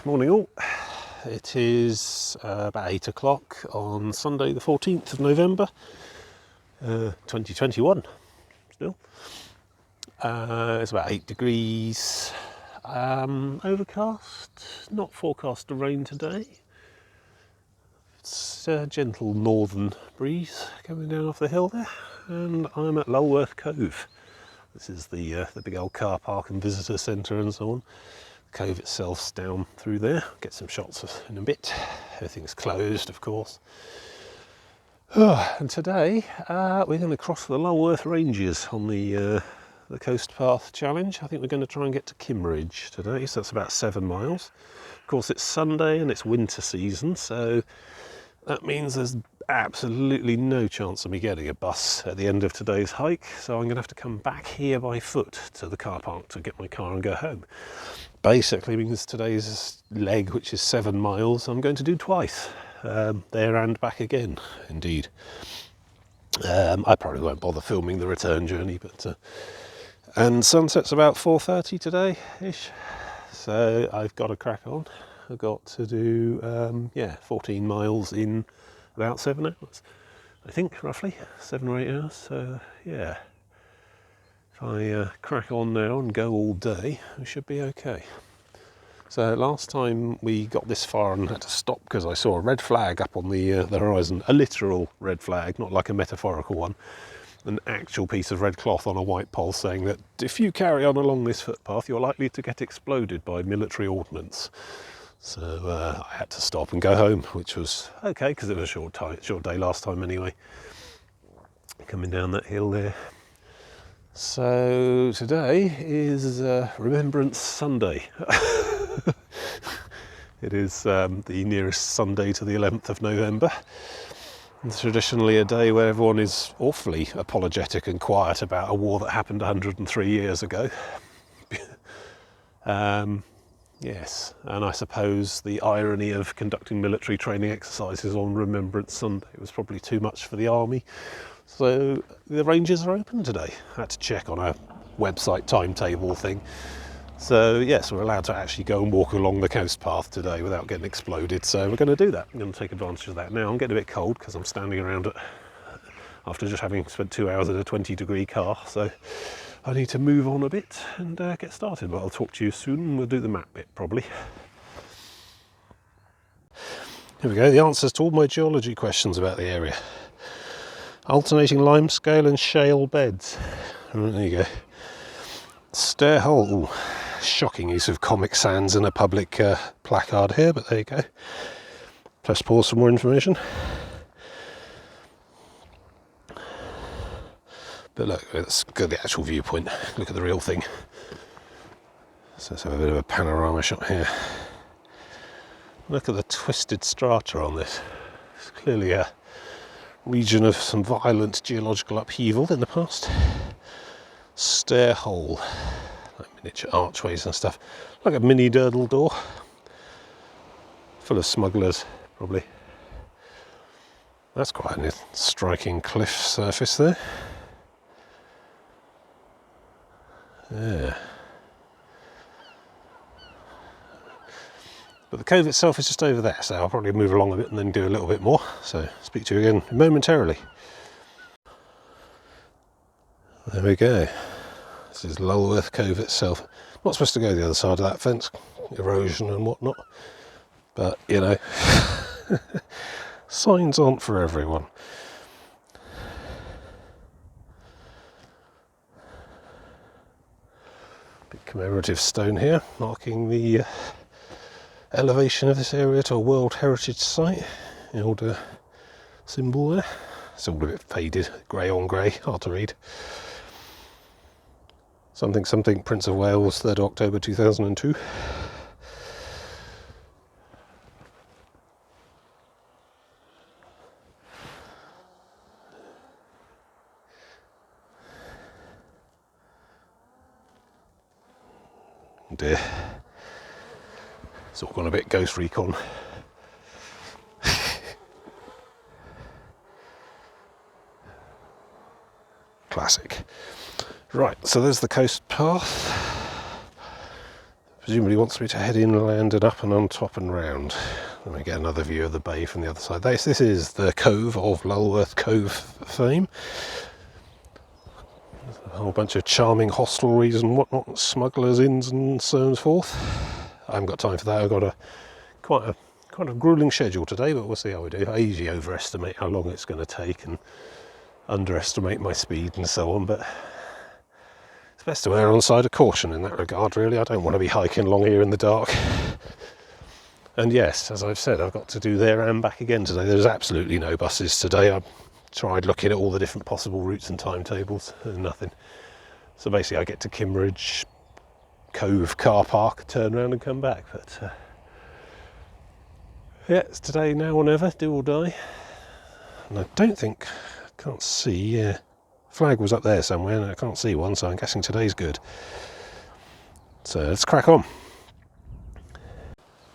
Morning all. It is about 8 o'clock on Sunday the 14th of November 2021 still. It's about 8 degrees, overcast, not forecast to rain today. It's a gentle northern breeze coming down off the hill there, and I'm at Lulworth Cove. This is the big old car park and visitor centre and so on. The cove itself's down through there. Get some shots in a bit. Everything's closed, of course. And today we're going to cross the Lulworth Ranges on the Coast Path Challenge. I think we're going to try and get to Kimmeridge today, so that's about 7 miles. Of course, it's Sunday and it's winter season, so that means there's absolutely no chance of me getting a bus at the end of today's hike, so I'm going to have to come back here by foot to the car park to get my car and go home. Basically means today's leg, which is 7 miles, I'm going to do twice, there and back again, indeed. I probably won't bother filming the return journey, but and sunset's about 4:30 today-ish, so I've got to crack on. I've got to do 14 miles in about 7 hours, I think, roughly 7 or 8 hours. So yeah, if I crack on now and go all day, we should be okay. So last time we got this far and had to stop because I saw a red flag up on the horizon, a literal red flag, not like a metaphorical one, an actual piece of red cloth on a white pole saying that if you carry on along this footpath, you're likely to get exploded by military ordnance. So I had to stop and go home, which was okay because it was a short day last time anyway, coming down that hill there. So today is Remembrance Sunday. It is the nearest Sunday to the 11th of November. It's traditionally a day where everyone is awfully apologetic and quiet about a war that happened 103 years ago. Yes, and I suppose the irony of conducting military training exercises on Remembrance Sunday was probably too much for the army. So the ranges are open today. I had to check on a website timetable thing. So yes, we're allowed to actually go and walk along the coast path today without getting exploded. So we're going to do that. I'm going to take advantage of that. Now I'm getting a bit cold because I'm standing around after just having spent 2 hours in a 20-degree car. So I need to move on a bit and get started. But I'll talk to you soon and we'll do the map bit probably. Here we go, the answers to all my geology questions about the area. Alternating limescale and shale beds. There you go. Stair hole. Ooh, shocking use of Comic Sans in a public placard here, but there you go. Press pause for more information. But look, let's go to the actual viewpoint. Look at the real thing. So let's have a bit of a panorama shot here. Look at the twisted strata on this. It's clearly a region of some violent geological upheaval in the past. Stair hole, like miniature archways and stuff, like a mini durdle door, full of smugglers probably. That's quite a striking cliff surface there. Yeah. But the cove itself is just over there, so I'll probably move along a bit and then do a little bit more. So speak to you again momentarily. There we go. This is Lulworth Cove itself. Not supposed to go the other side of that fence, erosion and whatnot. But, you know, signs aren't for everyone. Big commemorative stone here, marking the elevation of this area to a World Heritage Site. The old symbol there. It's all a bit faded, grey on grey, hard to read. Something something Prince of Wales, 3rd October 2002. Dear. It's all gone a bit Ghost Recon. Classic. Right, so there's the coast path. presumably wants me to head inland and up and on top and round. Let me get another view of the bay from the other side. This is the cove of Lulworth Cove fame. There's a whole bunch of charming hostelries and whatnot, smugglers' inns and so forth. I haven't got time for that. I've got quite a gruelling schedule today, but we'll see how we do. I usually overestimate how long it's going to take and underestimate my speed and so on, but it's best to err on the side of caution in that regard, really. I don't want to be hiking along here in the dark. And yes, as I've said, I've got to do there and back again today. There's absolutely no buses today. I've tried looking at all the different possible routes and timetables, and nothing. So basically I get to Kimmeridge Cove car park, turn around and come back. But yeah, it's today, now or never, do or die. And I don't think, I can't see, flag was up there somewhere and I can't see one, so I'm guessing today's good. So let's crack on.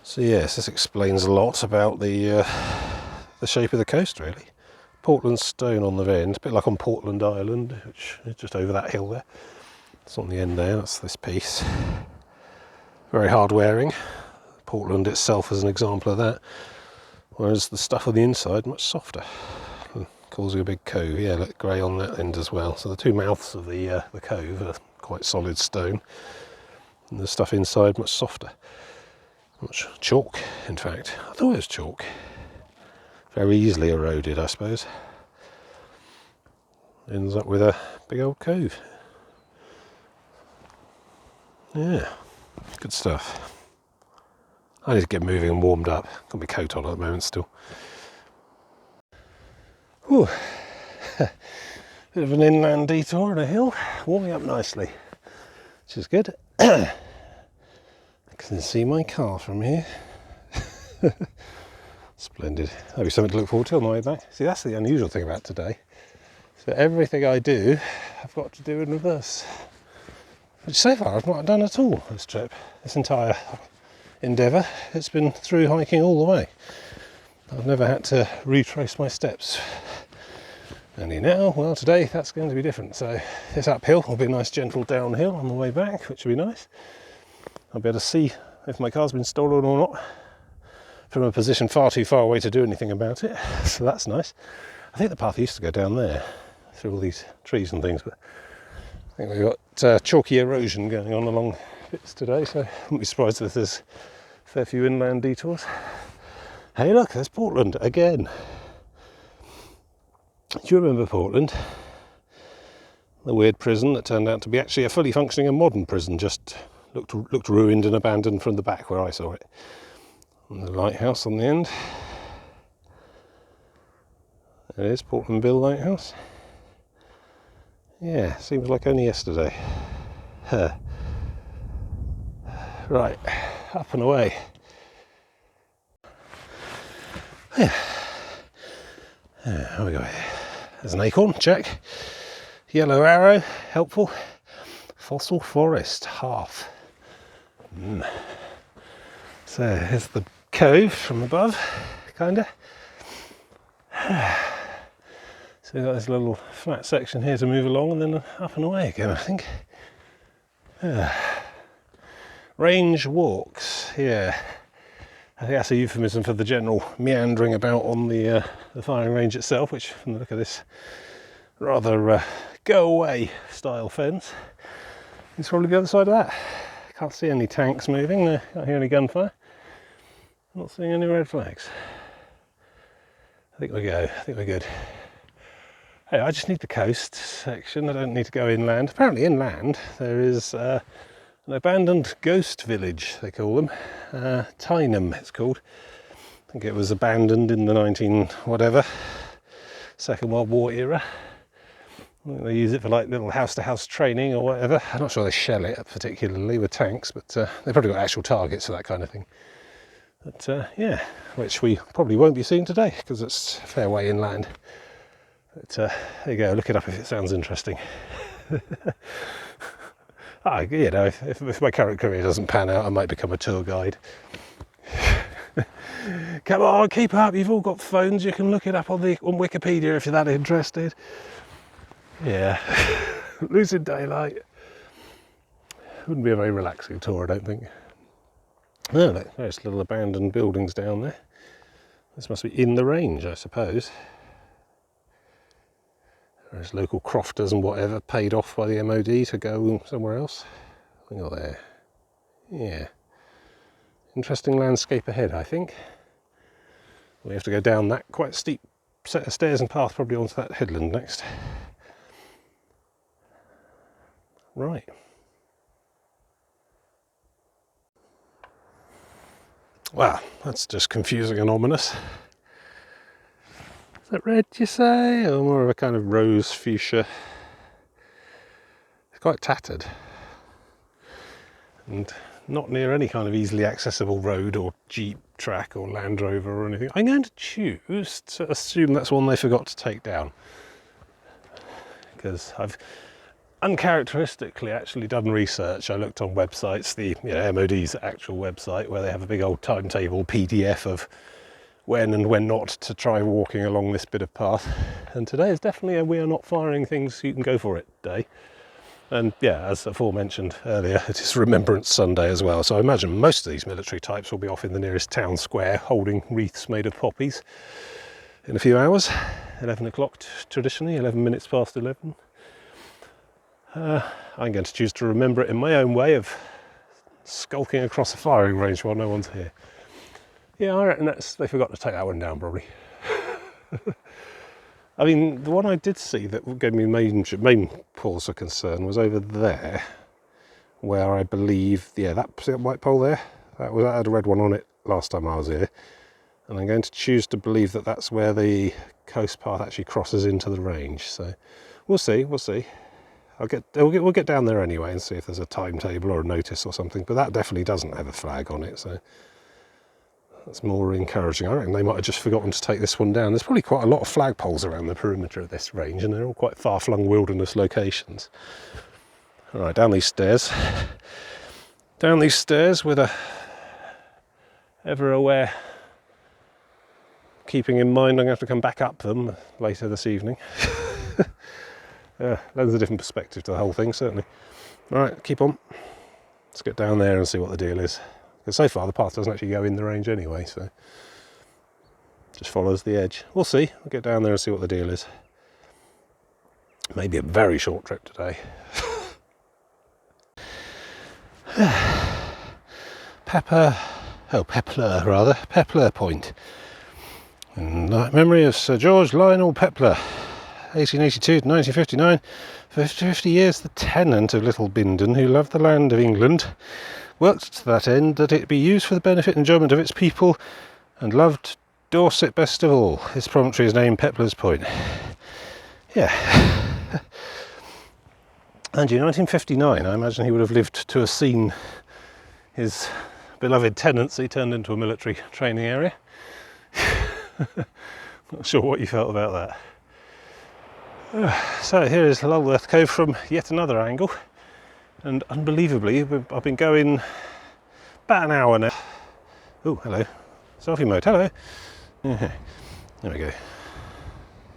So yes, this explains a lot about the shape of the coast, really. Portland stone on the end, a bit like on Portland Island, which is just over that hill there. It's on the end there, that's this piece. Very hard wearing. Portland itself is an example of that. Whereas the stuff on the inside, much softer. Causing a big cove, yeah, look, grey on that end as well. So the two mouths of the cove are quite solid stone. And the stuff inside, much softer. Much chalk, in fact. I thought it was chalk. Very easily eroded, I suppose. Ends up with a big old cove. Yeah, good stuff. I need to get moving and warmed up. Got my coat on at the moment still. Whew. Bit of an inland detour and a hill, warming up nicely, which is good. I can see my car from here. Splendid. That'll be something to look forward to on the way back. See, that's the unusual thing about today. So everything I do, I've got to do in reverse. Which so far I've not done at all this trip. This entire endeavour, it's been through hiking all the way. I've never had to retrace my steps. Only now, well, today that's going to be different. So this uphill will be a nice gentle downhill on the way back, which will be nice. I'll be able to see if my car's been stolen or not from a position far too far away to do anything about it. So that's nice. I think the path used to go down there through all these trees and things, but I think we've got chalky erosion going on along bits today, so I wouldn't be surprised if there's a fair few inland detours. Hey look, there's Portland again. Do you remember Portland? The weird prison that turned out to be actually a fully functioning and modern prison, just looked ruined and abandoned from the back where I saw it. And the lighthouse on the end. There it is, Portlandville Lighthouse. Yeah, seems like only yesterday. Right, up and away. Yeah. How we go here? There's an acorn, check. Yellow arrow, helpful. Fossil forest, half. So here's the cove from above, kinda. So we've got this little flat section here to move along and then up and away again, I think. Range walks, yeah. I think that's a euphemism for the general meandering about on the firing range itself, which from the look of this rather go away style fence is probably the other side of that. Can't see any tanks moving, can't hear any gunfire. Not seeing any red flags. I think we go, I think we're good. Hey, I just need the coast section, I don't need to go inland. Apparently inland there is an abandoned ghost village, they call them. Tyneham it's called. I think it was abandoned in the 19 whatever, Second World War era. I think they use it for like little house-to-house training or whatever. I'm not sure they shell it particularly with tanks, but they've probably got actual targets for that kind of thing. But yeah, which we probably won't be seeing today because it's a fair way inland. But there you go, look it up if it sounds interesting. You know, if my current career doesn't pan out, I might become a tour guide. Come on, keep up, you've all got phones, you can look it up on Wikipedia if you're that interested. Yeah, losing daylight. Wouldn't be a very relaxing tour, I don't think. Oh, look, there's little abandoned buildings down there. This must be in the range, I suppose. There's local crofters and whatever paid off by the MOD to go somewhere else. Look at there. Yeah. Interesting landscape ahead, I think. We have to go down that quite steep set of stairs and path probably onto that headland next. Right. Wow, that's just confusing and ominous. Is that red, you say? Or more of a kind of rose fuchsia? It's quite tattered. And not near any kind of easily accessible road or jeep track or Land Rover or anything. I'm going to choose to assume that's one they forgot to take down, because I've uncharacteristically actually done research. I looked on websites, the MOD's actual website, where they have a big old timetable PDF of when and when not to try walking along this bit of path, and today is definitely a we are not firing things you can go for it day. And yeah, as aforementioned earlier, it is Remembrance Sunday as well, so I imagine most of these military types will be off in the nearest town square holding wreaths made of poppies in a few hours. 11 o'clock traditionally, 11 minutes past 11. I'm going to choose to remember it in my own way of skulking across a firing range while no one's here. Yeah, I reckon they forgot to take that one down probably. I mean, the one I did see that gave me main pause of concern was over there, where I believe, yeah, that white pole there, that had a red one on it last time I was here, and I'm going to choose to believe that that's where the coast path actually crosses into the range. So we'll see. We'll get down there anyway and see if there's a timetable or a notice or something. But that definitely doesn't have a flag on it, so that's more encouraging. I reckon they might have just forgotten to take this one down. There's probably quite a lot of flagpoles around the perimeter of this range, and they're all quite far-flung wilderness locations. All right, down these stairs. Down these stairs with a ever-aware keeping in mind I'm going to have to come back up them later this evening. Lends a different perspective to the whole thing, certainly. All right, keep on. Let's get down there and see what the deal is. Because so far the path doesn't actually go in the range anyway, so just follows the edge. We'll see. We'll get down there and see what the deal is. Maybe a very short trip today. Pepler Point. In memory of Sir George Lionel Pepler, 1882 to 1959, for 50 years the tenant of Little Bindon, who loved the land of England, worked to that end that it be used for the benefit and enjoyment of its people, and loved Dorset best of all. His promontory is named Pepler's Point. Yeah. And in 1959, I imagine he would have lived to have seen his beloved tenancy turned into a military training area. Not sure what you felt about that. So here is Lulworth Cove from yet another angle, and unbelievably I've been going about an hour now. Oh, hello. Selfie mode, hello. There we go.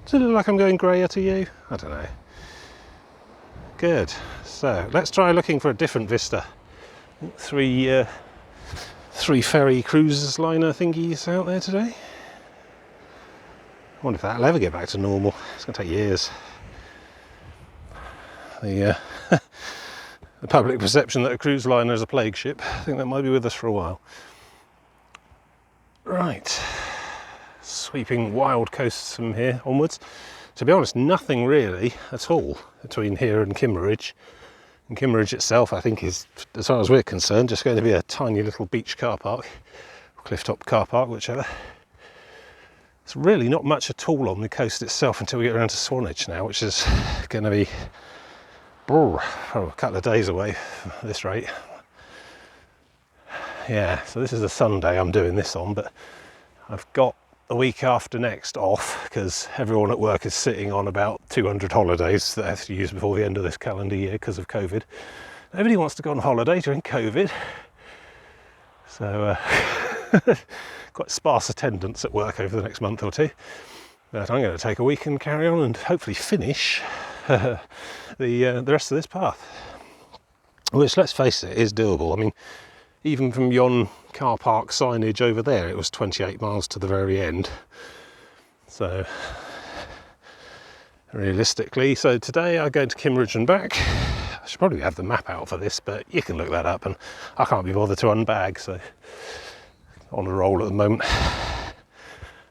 Does it look like I'm going greyer to you? I don't know. Good. So let's try looking for a different vista. Three ferry cruise liner thingies out there today. I wonder if that'll ever get back to normal. It's going to take years. The public perception that a cruise liner is a plague ship, I think that might be with us for a while. Right. Sweeping wild coasts from here onwards. To be honest, nothing really at all between here and Kimmeridge. And Kimmeridge itself, I think, is, as far as we're concerned, just going to be a tiny little beach car park, clifftop car park, whichever. It's really not much at all on the coast itself until we get around to Swanage now, which is going to be a couple of days away at this rate. Yeah, so this is a Sunday I'm doing this on, but I've got the week after next off because everyone at work is sitting on about 200 holidays that they have to use before the end of this calendar year because of COVID. Nobody wants to go on holiday during COVID, so quite sparse attendance at work over the next month or two. But I'm going to take a week and carry on and hopefully finish the rest of this path, which, let's face it, is doable. I mean, even from yon car park signage over there, it was 28 miles to the very end. So realistically, so today I go to Kimmeridge and back. I should probably have the map out for this, but you can look that up, and I can't be bothered to unbag, so on a roll at the moment.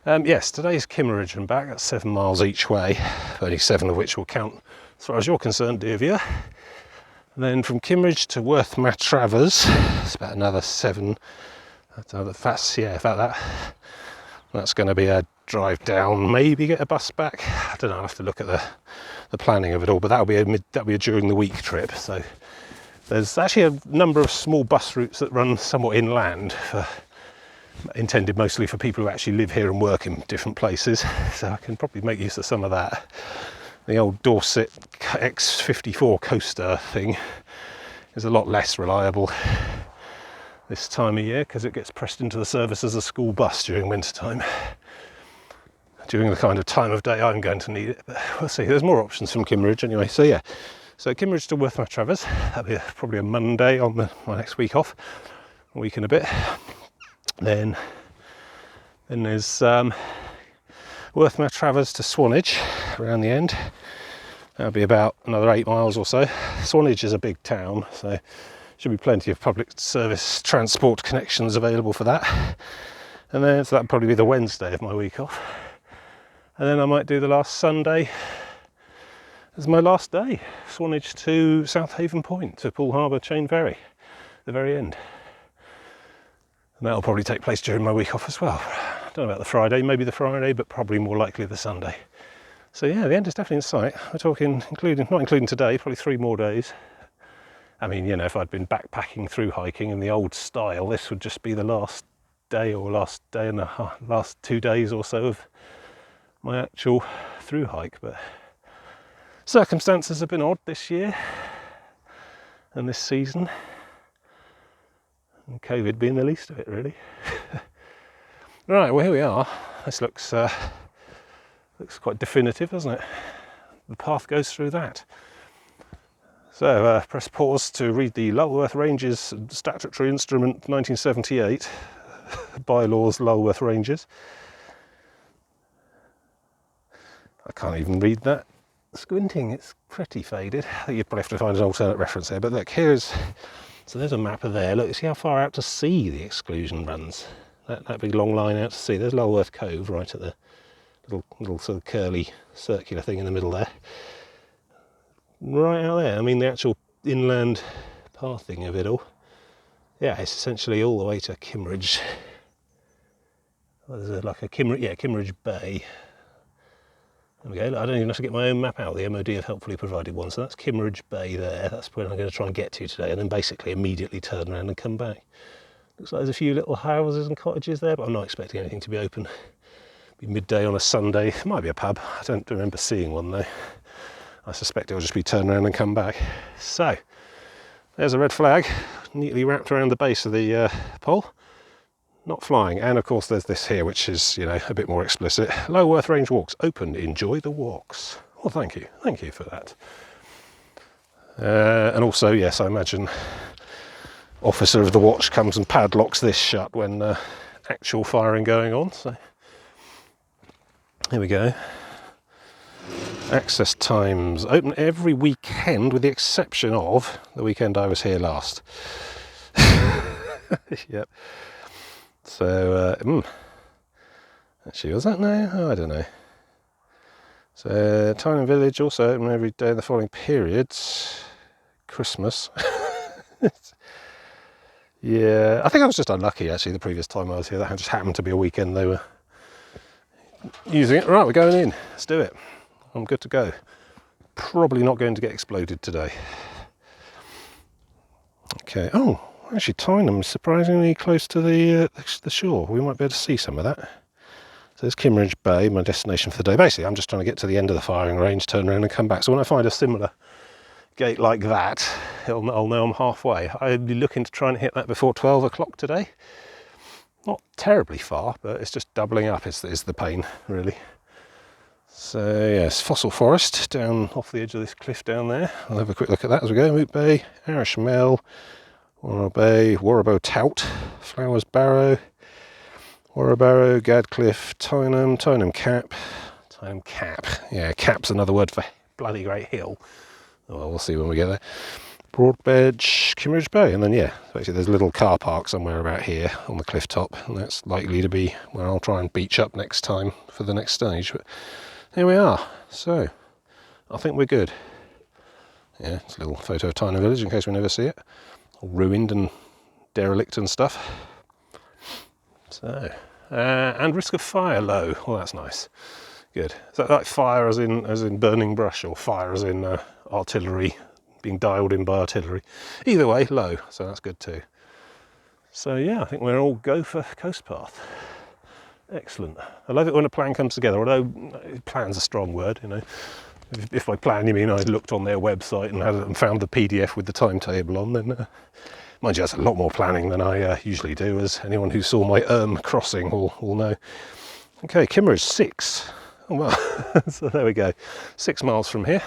Yes, today's Kimmeridge and back. That's 7 miles each way, only 7 of which will count as far as you're concerned, dear viewer. And then from Kimmeridge to Worth Matravers, it's about another 7. That's yeah, about that. That's going to be a drive down, maybe get a bus back. I don't know. I'll have to look at the planning of it all. But that'll be a during the week trip. So there's actually a number of small bus routes that run somewhat inland, intended mostly for people who actually live here and work in different places. So I can probably make use of some of that. The old Dorset X54 coaster thing is a lot less reliable this time of year because it gets pressed into the service as a school bus during winter time. During the kind of time of day I'm going to need it, but we'll see. There's more options from Kimmeridge anyway. So yeah, so Kimmeridge to Worth Matravers, that'll be probably a Monday on my next week off, a week and a bit. Then there's Worth Matravers to Swanage around the end. That'll be about another 8 miles or so. Swanage is a big town, so should be plenty of public service transport connections available for that. And then so that'll probably be the Wednesday of my week off. And then I might do the last Sunday as my last day. Swanage to Southaven Point, to Poole Harbour Chain Ferry, the very end. And that'll probably take place during my week off as well. I don't know about the Friday, maybe the Friday, but probably more likely the Sunday. So yeah, the end is definitely in sight. We're talking, not including today, probably 3 more days. I mean, you know, if I'd been backpacking through hiking in the old style, this would just be the last day and the last 2 days or so of my actual through hike. But circumstances have been odd this year and this season, and COVID being the least of it, really. Right, well, here we are. This looks quite definitive, doesn't it? The path goes through that. So press pause to read the Lulworth Ranges Statutory Instrument 1978, Bylaws Lulworth Ranges. I can't even read that squinting, it's pretty faded. I think you'd probably have to find an alternate reference there, but look, so there's a map of there. Look, see how far out to sea the exclusion runs. That big long line out to sea. There's Lulworth Cove right at the little sort of curly circular thing in the middle there. Right out there, I mean the actual inland pathing of it all. Yeah, it's essentially all the way to Kimmeridge. Well, there's like a Kimmeridge Bay. There we go. I don't even have to get my own map out. The MOD have helpfully provided one. So that's Kimmeridge Bay there. That's where I'm going to try and get to today, and then basically immediately turn around and come back. Looks like there's a few little houses and cottages there, but I'm not expecting anything to be open. It'll be midday on a Sunday. It might be a pub. I don't remember seeing one though. I suspect it'll just be turn around and come back. So there's a red flag neatly wrapped around the base of the pole. Not flying. And of course there's this here, which is, you know, a bit more explicit. Lulworth Range walks open. Enjoy the walks. Well, thank you for that. And also, yes, I imagine officer of the watch comes and padlocks this shut when actual firing going on. So here we go. Access times open every weekend with the exception of the weekend I was here last. Yep. So actually, was that now? Oh, I don't know. So Town and Village also open every day in the following periods. Christmas. Yeah, I think I was just unlucky actually the previous time I was here. That just happened to be a weekend they were using it. Right, we're going in. Let's do it. I'm good to go. Probably not going to get exploded today. Okay. Oh, actually, Tynham's surprisingly close to the shore. We might be able to see some of that. So there's Kimmeridge Bay, my destination for the day. Basically, I'm just trying to get to the end of the firing range, turn around and come back. So when I find a similar gate like that, I'll know I'm halfway. I'll be looking to try and hit that before 12 o'clock today. Not terribly far, but it's just doubling up is the pain, really. So yes, Fossil Forest down off the edge of this cliff down there. I'll have a quick look at that as we go. Moot Bay, Arish Mill, Warrow Bay, Warrowbow Tout, Flowers Barrow, Warrow Barrow, Gadcliffe, Tyneham Cap. Tyneham Cap, yeah, Cap's another word for bloody great hill. Well, we'll see when we get there. Broadbedge, Kimmeridge Bay, and then yeah, basically there's a little car park somewhere about here on the cliff top, and that's likely to be where I'll try and beach up next time for the next stage. But here we are, so I think we're good. Yeah, it's a little photo of Tyneham Village in case we never see it. All ruined and derelict and stuff. So, and risk of fire low. Well, that's nice. Good. Is that like fire as in burning brush, or fire as in artillery being dialed in by artillery? Either way, low. So that's good too. So yeah, I think we're all go for coast path. Excellent. I love it when a plan comes together. Although plan's a strong word, you know. If by plan you mean I looked on their website and found the PDF with the timetable on, then mind you, that's a lot more planning than I usually do, as anyone who saw my crossing will know. Okay, Kimmeridge 6. Oh well, so there we go. 6 miles from here,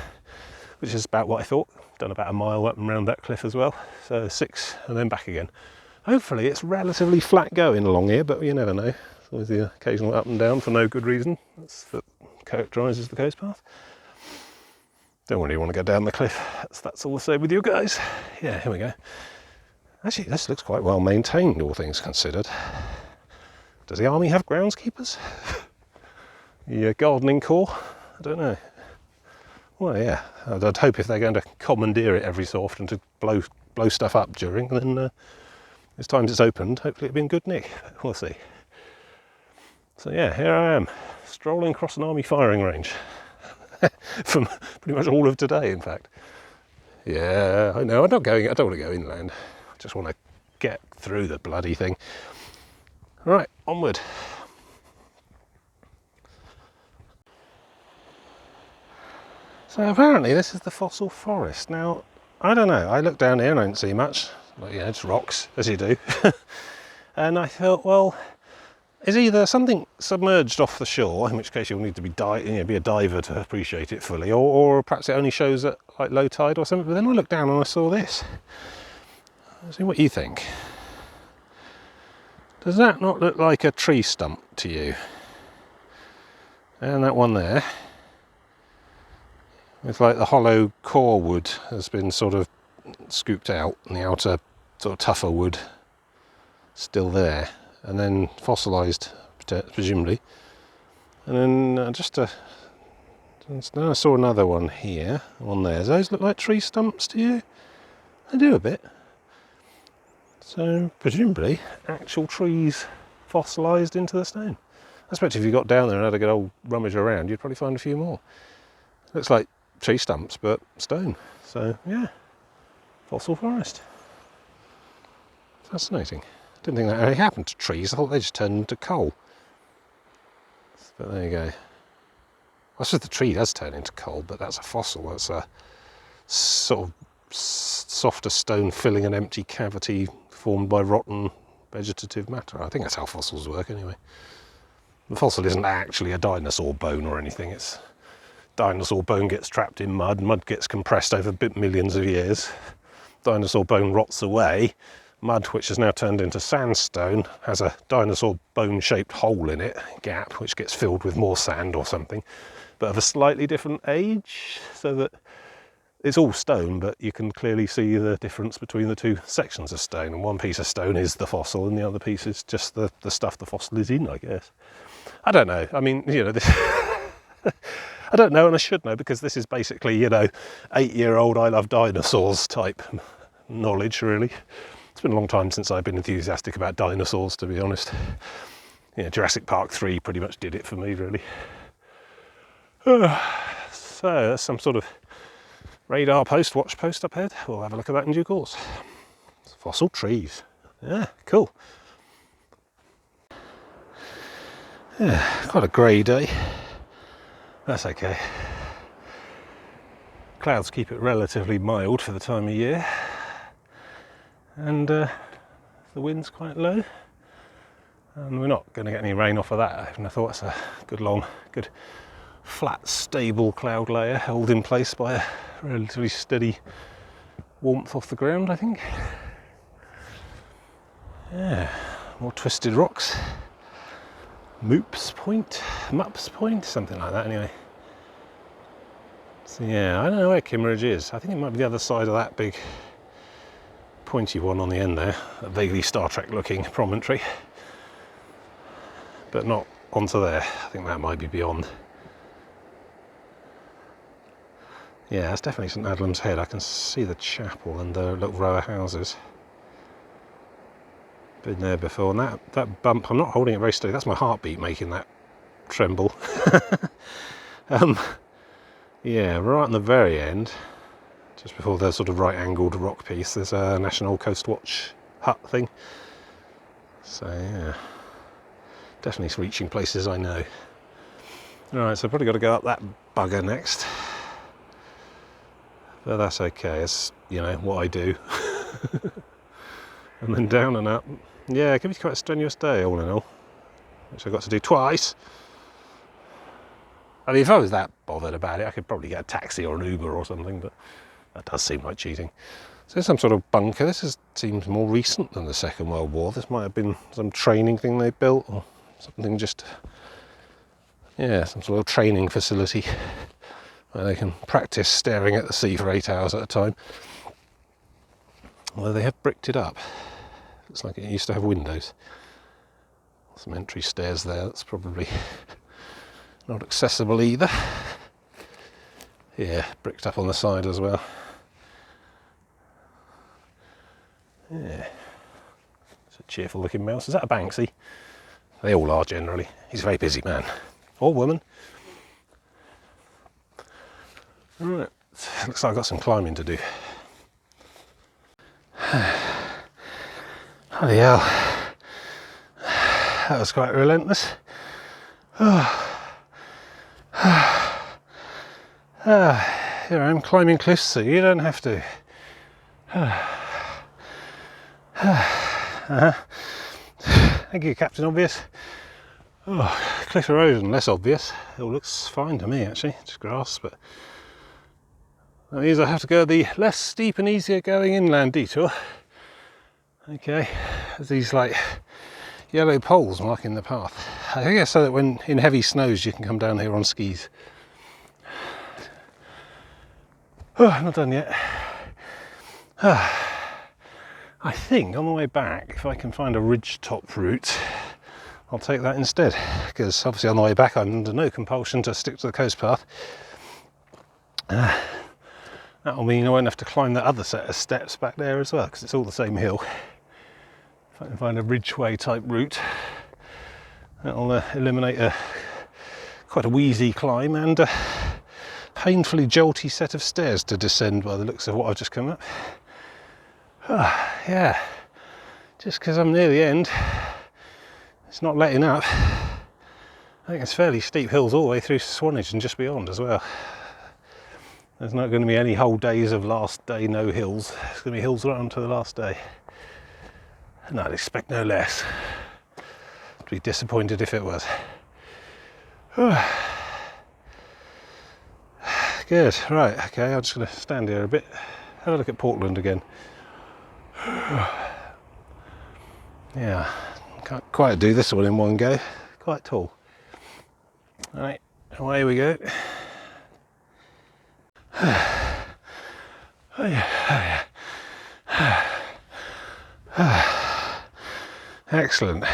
which is about what I thought. Done about a mile up and round that cliff as well. So 6 and then back again. Hopefully it's relatively flat going along here, but you never know. There's always the occasional up and down for no good reason. That characterises the coast path. Don't really want to go down the cliff. That's all I'll say with you guys. Yeah, here we go. Actually, this looks quite well maintained, all things considered. Does the army have groundskeepers? The gardening corps? I don't know. Well, yeah, I'd hope if they're going to commandeer it every so often to blow stuff up during, then as times it's opened, hopefully it'll be in good nick. We'll see. So yeah, here I am, strolling across an army firing range. From pretty much all of today, in fact. Yeah, I know, I don't want to go inland. I just want to get through the bloody thing. Right, onward. So apparently this is the fossil forest. Now, I don't know, I look down here and I don't see much. Well, yeah, it's rocks, as you do. And I thought, well, is either something submerged off the shore, in which case you'll need to be a diver to appreciate it fully, or perhaps it only shows at like low tide or something. But then I looked down and I saw this. Let's see what you think. Does that not look like a tree stump to you? And that one there, it's like the hollow core wood has been sort of scooped out, and the outer sort of tougher wood still there. And then fossilised, presumably. And then then I saw another one here, one there. Does those look like tree stumps to you? They do a bit. So presumably actual trees fossilised into the stone. I suppose if you got down there and had a good old rummage around, you'd probably find a few more. Looks like tree stumps, but stone. So yeah, fossil forest. Fascinating. Didn't think that really happened to trees. I thought they just turned into coal. But there you go. I suppose the tree does turn into coal, but that's a fossil. That's a sort of softer stone filling an empty cavity formed by rotten vegetative matter. I think that's how fossils work anyway. The fossil isn't actually a dinosaur bone or anything. It's dinosaur bone gets trapped in mud, mud gets compressed over millions of years. Dinosaur bone rots away. Mud, which has now turned into sandstone, has a dinosaur bone-shaped hole in it, gap, which gets filled with more sand or something, but of a slightly different age, so that it's all stone, but you can clearly see the difference between the two sections of stone. And one piece of stone is the fossil, and the other piece is just the stuff the fossil is in, I guess. I don't know. I mean, you know, this I don't know, and I should know, because this is basically, you know, 8-year-old I love dinosaurs type knowledge, really. It's been a long time since I've been enthusiastic about dinosaurs, to be honest. Yeah, Jurassic Park 3 pretty much did it for me, really. So that's some sort of radar post, watch post up ahead. We'll have a look at that in due course. Fossil trees. Yeah, cool. Yeah, quite a grey day. That's okay. Clouds keep it relatively mild for the time of year. And the wind's quite low, and we're not going to get any rain off of that. And I thought it's a good flat, stable cloud layer held in place by a relatively steady warmth off the ground, I think. Yeah, more twisted rocks. Mups Point, something like that anyway. So yeah, I don't know where Kimmeridge is. I think it might be the other side of that big pointy one on the end there, a vaguely Star Trek looking promontory. But not onto there. I think that might be beyond. Yeah, it's definitely St Adlam's Head. I can see the chapel and the little row of houses. Been there before, and that bump, I'm not holding it very steady, that's my heartbeat making that tremble. Yeah, right on the very end, just before the sort of right angled rock piece, there's a National Coast Watch hut thing. So yeah, definitely reaching places I know. Alright, so I've probably got to go up that bugger next. But that's okay, it's, you know, what I do. And then down and up. Yeah, it can be quite a strenuous day all in all, which I've got to do twice. I mean, if I was that bothered about it, I could probably get a taxi or an Uber or something, but that does seem like cheating. So there's some sort of bunker. This seems more recent than the Second World War. This might have been some training thing they built, or something just, yeah, some sort of training facility where they can practice staring at the sea for 8 hours at a time. Although they have bricked it up. Looks like it used to have windows. Some entry stairs there, that's probably not accessible either. Yeah, bricked up on the side as well. Yeah. It's a cheerful looking mouse. Is that a Banksy? They all are generally. He's a very busy man. Or woman. Right, looks like I've got some climbing to do. Bloody hell. That was quite relentless. Here I am climbing cliffs, so you don't have to. Thank you, Captain Obvious. Cliff erosion, less obvious. It all looks fine to me actually, just grass, but that means I have to go the less steep and easier going inland detour. Okay, there's these like yellow poles marking the path. I think it's so that when in heavy snows you can come down here on skis. Not done yet. I think on the way back, if I can find a ridge-top route, I'll take that instead, because obviously on the way back I'm under no compulsion to stick to the coast path. That'll mean I won't have to climb that other set of steps back there as well, because it's all the same hill. If I can find a ridgeway type route, that'll eliminate quite a wheezy climb and a painfully jolty set of stairs to descend by the looks of what I've just come up. Yeah, just because I'm near the end, it's not letting up. I think it's fairly steep hills all the way through Swanage and just beyond as well. There's not going to be any whole days of last day no hills. It's going to be hills right on to the last day. And I'd expect no less. I'd be disappointed if it was. Good, right, okay, I'm just going to stand here a bit, have a look at Portland again. Yeah, can't quite do this one in one go, quite tall. Alright, away we go. Excellent.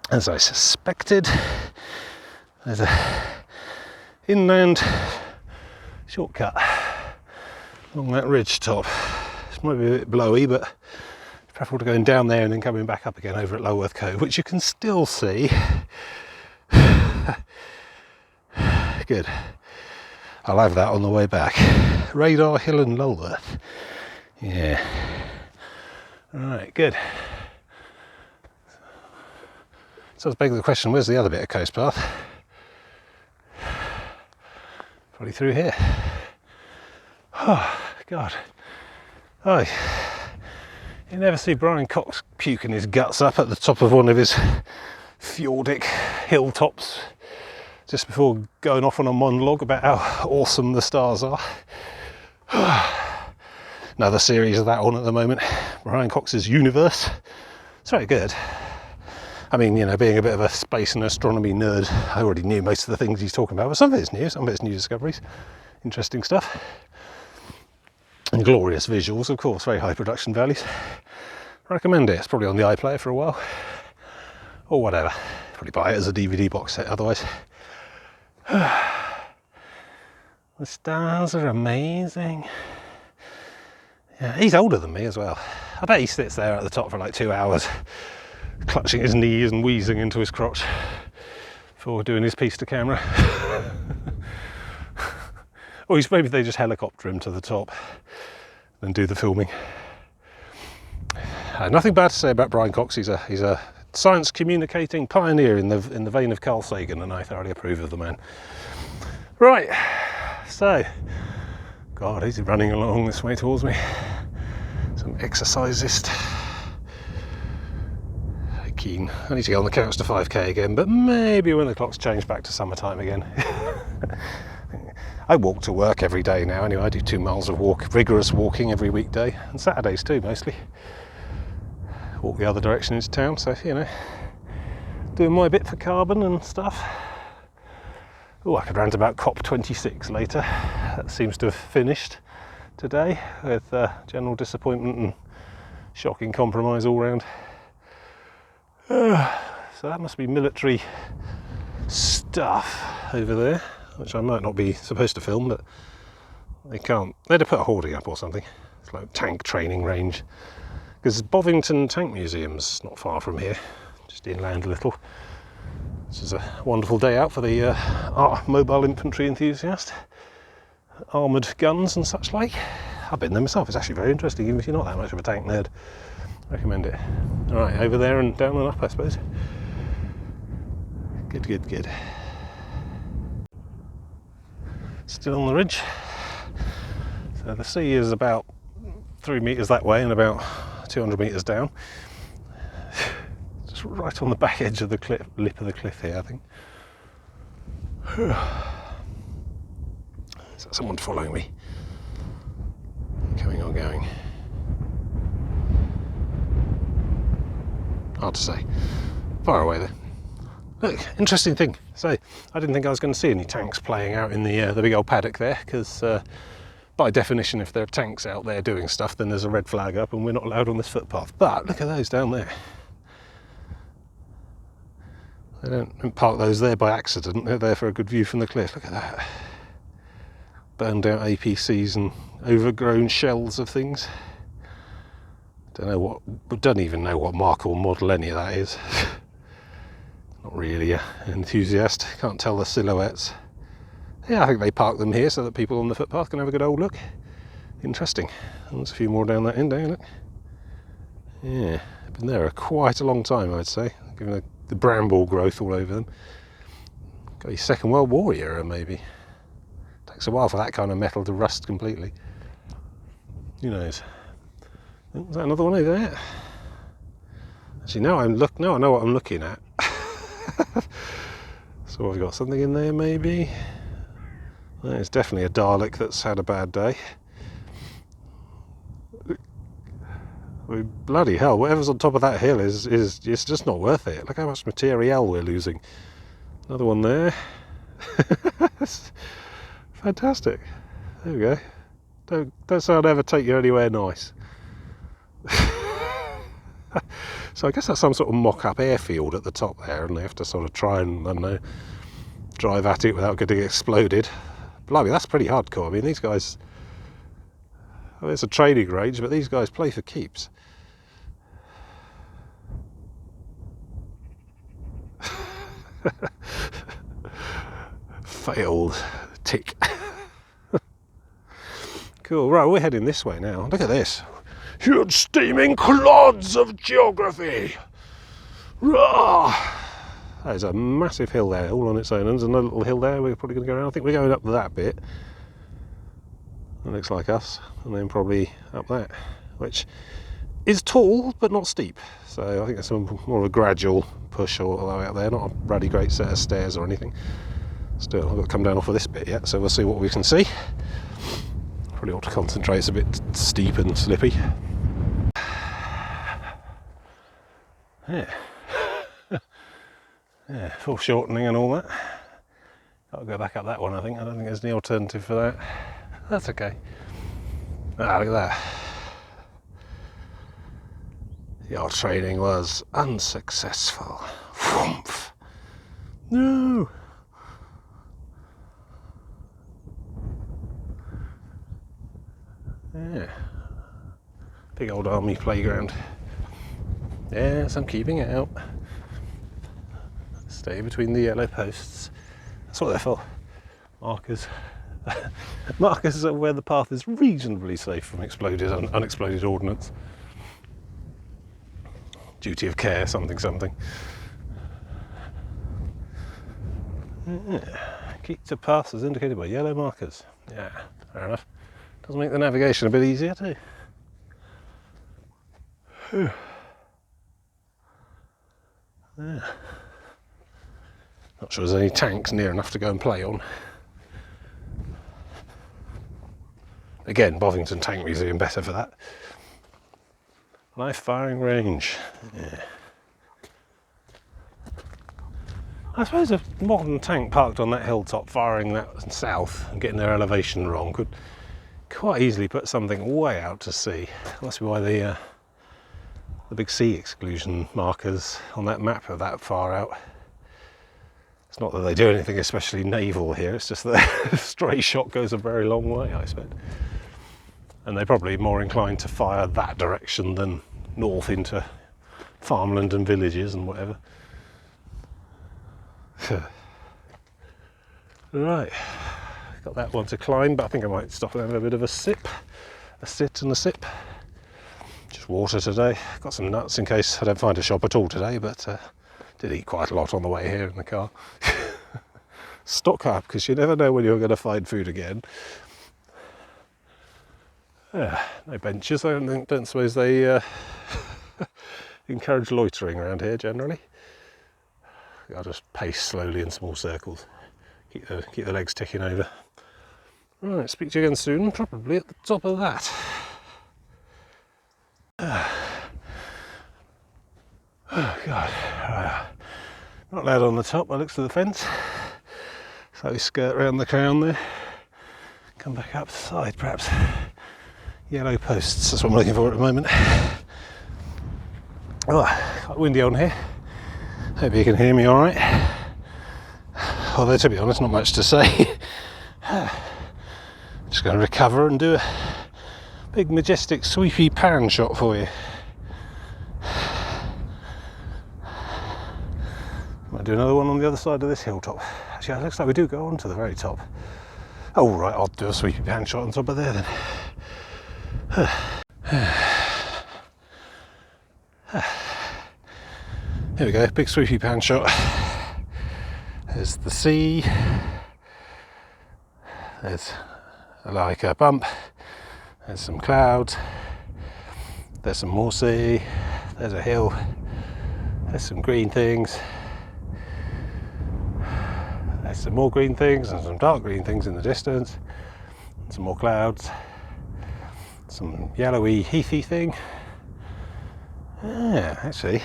As I suspected, there's a inland shortcut along that ridge top. This might be a bit blowy, but it's preferable to going down there and then coming back up again over at Lulworth Cove, which you can still see. Good. I'll have that on the way back. Radar Hill and Lulworth. Yeah. Alright, good. So let's beg the question, where's the other bit of coast path? Probably through here. Oh, God. Oh, you never see Brian Cox puking his guts up at the top of one of his fjordic hilltops just before going off on a monologue about how awesome the stars are. another series of that on at the moment, Brian Cox's Universe. It's very good. I mean, you know, being a bit of a space and astronomy nerd, I already knew most of the things he's talking about, but some of it's new, some of it's new discoveries, interesting stuff. And glorious visuals, of course, very high production values. Recommend it. It's probably on the iPlayer for a while, or whatever. Probably buy it as a DVD box set otherwise. The stars are amazing. Yeah, he's older than me as well. I bet he sits there at the top for like 2 hours, clutching his knees and wheezing into his crotch before doing his piece to camera. Or maybe they just helicopter him to the top and do the filming. Nothing bad to say about Brian Cox. He's a science communicating pioneer in the vein of Carl Sagan, and I thoroughly approve of the man. Right, so, God, he's running along this way towards me. Some exercisist. Keen. I need to get on the couch to 5k again, but maybe when the clocks change back to summertime again. I walk to work every day now anyway. I do 2 miles of rigorous walking every weekday, and Saturdays too mostly. Walk the other direction into town, so you know, doing my bit for carbon and stuff. Oh, I could rant about COP26 later. That seems to have finished today with general disappointment and shocking compromise all round. So that must be military stuff over there, which I might not be supposed to film, but they can't. They had to put a hoarding up or something. It's like tank training range. Because Bovington Tank Museum's not far from here, just inland a little. This is a wonderful day out for the mobile infantry enthusiast. Armoured guns and such like. I've been there myself, it's actually very interesting, even if you're not that much of a tank nerd. Recommend it. Alright, over there and down and up, I suppose. Good, good, good. Still on the ridge. So the sea is about 3 metres that way and about 200 metres down. Just right on the back edge of the cliff, lip of the cliff here, I think. Is that someone following me? Coming or going? Hard to say. Far away there. Look, interesting thing. So I didn't think I was going to see any tanks playing out in the big old paddock there, because by definition, if there are tanks out there doing stuff, then there's a red flag up and we're not allowed on this footpath. But look at those down there. They don't park those there by accident. They're there for a good view from the cliff. Look at that. Burned out APCs and overgrown shells of things. Don't even know what mark or model any of that is. Not really an enthusiast. Can't tell the silhouettes. Yeah, I think they park them here so that people on the footpath can have a good old look. Interesting. And there's a few more down that end, look. Yeah, been there quite a long time, I'd say, given the bramble growth all over them. Got your Second World War era, maybe. Takes a while for that kind of metal to rust completely. Who knows? Is that another one over there? Actually, now I know what I'm looking at. So I've got something in there, maybe. It's definitely a Dalek that's had a bad day. I mean, bloody hell, whatever's on top of that hill is it's just not worth it. Look how much material we're losing. Another one there. Fantastic. There we go. Don't say I'd ever take you anywhere nice. So I guess that's some sort of mock-up airfield at the top there, and they have to sort of try and, I don't know, drive at it without getting exploded. Blimey, that's pretty hardcore. I mean, these guys, well, it's a training range, but these guys play for keeps. Failed. Tick. Cool, right, we're heading this way now. Look at this. Huge steaming clods of geography. Rah! There's a massive hill there, all on its own. There's another little hill there we're probably going to go around. I think we're going up that bit. That looks like us. And then probably up that, which is tall but not steep. So I think it's more of a gradual push all the way up there. Not a bloody great set of stairs or anything. Still, I've got to come down off of this bit yet, so we'll see what we can see. Probably ought to concentrate, it's a bit steep and slippy. Yeah. Yeah, foreshortening and all that. Got to go back up that one, I think. I don't think there's any alternative for that. That's okay. Ah, look at that. Your training was unsuccessful. Whoomph. No! Yeah. Big old army playground. Yes, I'm keeping it out. Stay between the yellow posts. That's what they're for. Markers. Markers are where the path is reasonably safe from exploded, unexploded ordnance. Duty of care, something, something. Yeah. Keep to paths as indicated by yellow markers. Yeah, fair enough. Does make the navigation a bit easier too. Yeah. Not sure there's any tanks near enough to go and play on. Again, Bovington Tank Museum better for that. Live firing range. Yeah. I suppose a modern tank parked on that hilltop firing that south and getting their elevation wrong could quite easily put something way out to sea. That's why the big sea exclusion markers on that map are that far out. It's not that they do anything especially naval here, it's just that a stray shot goes a very long way, I expect. And they're probably more inclined to fire that direction than north into farmland and villages and whatever. Right, got that one to climb, but I think I might stop and have a bit of a sit and a sip. Just water today. Got some nuts in case I don't find a shop at all today, but did eat quite a lot on the way here in the car. Stock up, because you never know when you're going to find food again. No benches. I don't suppose they encourage loitering around here generally. I'll just pace slowly in small circles. Keep the legs ticking over. Right, speak to you again soon, probably at the top of that. Oh God. Not allowed on the top by the looks of the fence. So we skirt around the crown there. Come back up the side perhaps. Yellow posts, that's what I'm looking for at the moment. Oh, quite windy on here. Hope you can hear me alright. Although to be honest, not much to say. Just going to recover and do a big majestic sweepy pan shot for you. Might do another one on the other side of this hilltop. Actually, it looks like we do go on to the very top. Oh right, I'll do a sweepy pan shot on top of there then. Here we go, big sweepy pan shot. There's the sea. There's like a bump. There's some clouds. There's some more sea. There's a hill. There's some green things. There's some more green things and some dark green things in the distance. Some more clouds. Some yellowy, heathy thing. Yeah, actually,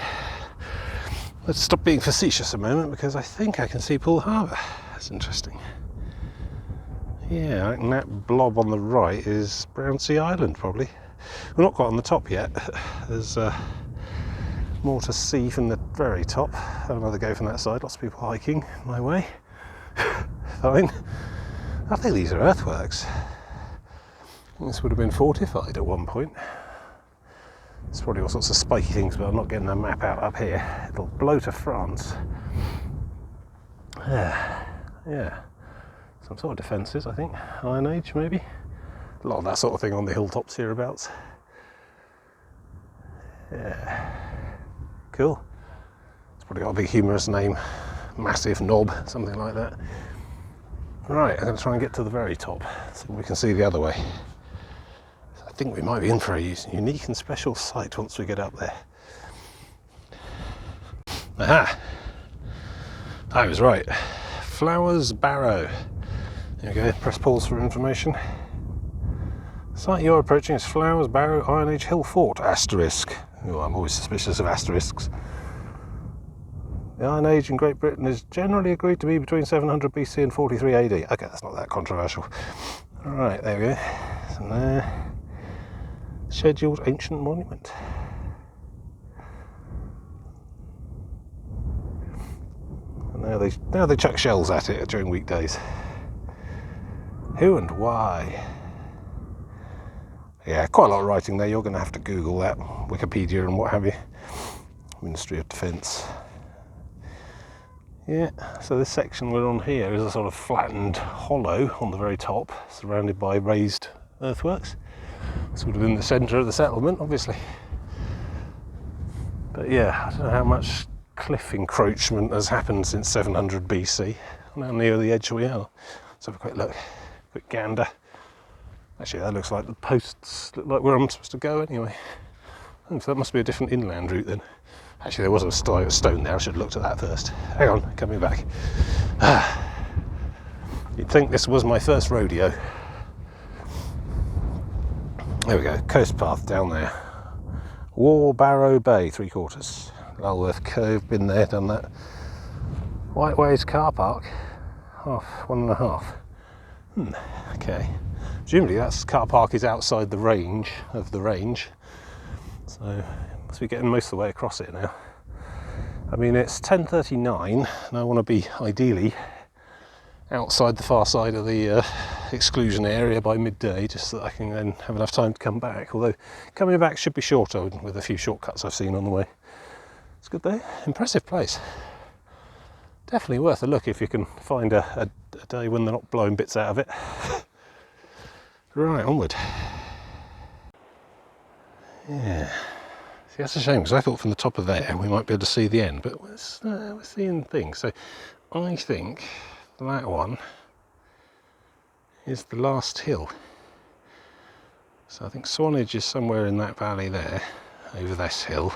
let's stop being facetious a moment because I think I can see Poole Harbour. That's interesting. Yeah, I think that blob on the right is Brownsea Island, probably. We're not quite on the top yet. There's more to see from the very top. Have another go from that side. Lots of people hiking my way. Fine. I think these are earthworks. This would have been fortified at one point. There's probably all sorts of spiky things, but I'm not getting a map out up here. It'll blow to France. Yeah. Some sort of defences, I think. Iron Age, maybe. A lot of that sort of thing on the hilltops hereabouts. Yeah. Cool. It's probably got a big humorous name. Massive Knob, something like that. Right, I'm going to try and get to the very top so we can see the other way. I think we might be in for a unique and special sight once we get up there. Aha! I was right. Flowers Barrow. There we go, press pause for information. Site you're approaching is Flowers, Barrow, Iron Age Hill Fort, asterisk. Oh, I'm always suspicious of asterisks. The Iron Age in Great Britain is generally agreed to be between 700 BC and 43 AD. Okay, that's not that controversial. Alright, there we go. So there. Scheduled ancient monument. And now they chuck shells at it during weekdays. Who and why? Yeah, quite a lot of writing there. You're going to have to Google that, Wikipedia and what have you. Ministry of Defence. Yeah, so this section we're on here is a sort of flattened hollow on the very top, surrounded by raised earthworks, sort of in the centre of the settlement, obviously. But yeah, I don't know how much cliff encroachment has happened since 700 BC, and how near the edge we are. Let's have a quick look, quick gander. Actually, that looks like the posts look like where I'm supposed to go anyway. Oh, so that must be a different inland route then. Actually, there was a stone there. I should have looked at that first. Hang on, coming back. You'd think this was my first rodeo. There we go, coast path down there. Barrow Bay, 3/4. Lulworth Cove, been there, done that. Whiteways car park, 1.5. Okay. Presumably that car park is outside the range of the range. So must be getting most of the way across it now. I mean, it's 10:39 and I want to be ideally outside the far side of the exclusion area by midday, just so that I can then have enough time to come back. Although coming back should be shorter with a few shortcuts I've seen on the way. It's good though, impressive place. Definitely worth a look if you can find a day when they're not blowing bits out of it. Right, onward. Yeah. See, that's a shame because I thought from the top of there we might be able to see the end, but we're seeing things. So I think that one is the last hill. So I think Swanage is somewhere in that valley there, over this hill.